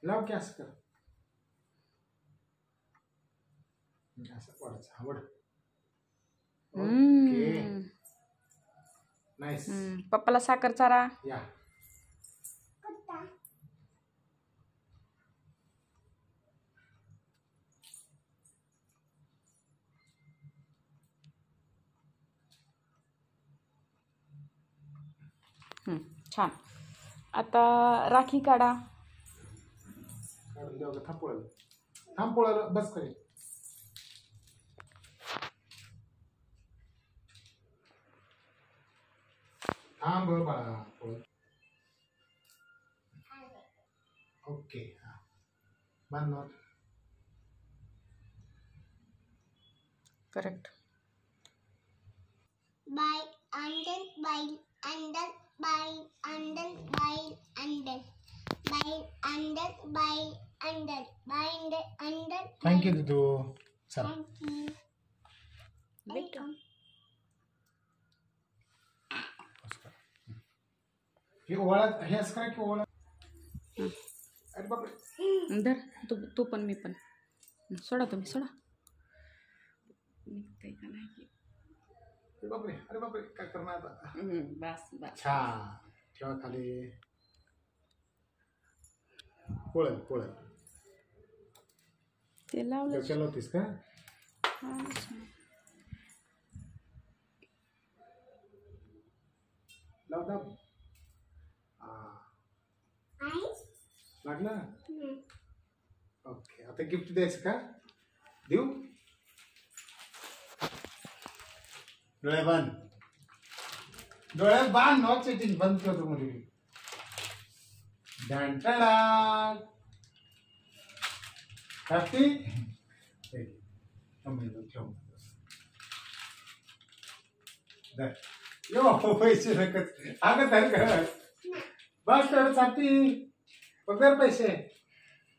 लाव की असं कर. असं वडायचं. आवड. Okay nice. पप्पाला साखर चारा. या छान. आता राखी काढा. काढून द्या. थांब पोळायला बस करे. थांब बाळा पोळ. ओके बांध knot. Correct. By under thank you दिदू. चल हे ओळा. हे असं करा की ओळा. अरे बापरे. धर तू पण मी पण. सोडा तुम्ही सोडा. निघतंय का नाही. अरे बापरे. अरे बापरे. काय करणार आता. बस बस. छान. ठेवा खाली. पोळल पोळल. ते लावलं. डोक्याला होतीस का. लाव दाब. लागलं. ओके आता गिफ्ट द्यायचं का. देऊ. डोळे बांध. डोळे बांध. नो चेटिंग बंद करतो मध्ये. ढांटळा हॅपी. यो पैसे नकच. अगं तर कर बस तेवढंच. हॅपी वगैरे पैसे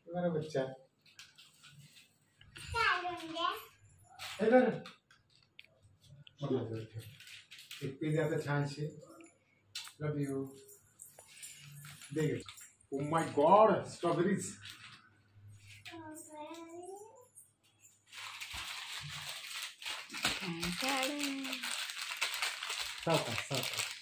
बरं बच्चा. हे बरं एक पी द्या छानशी. Love you. दे गे. Oh my god strawberries. सावकाश सावकाश.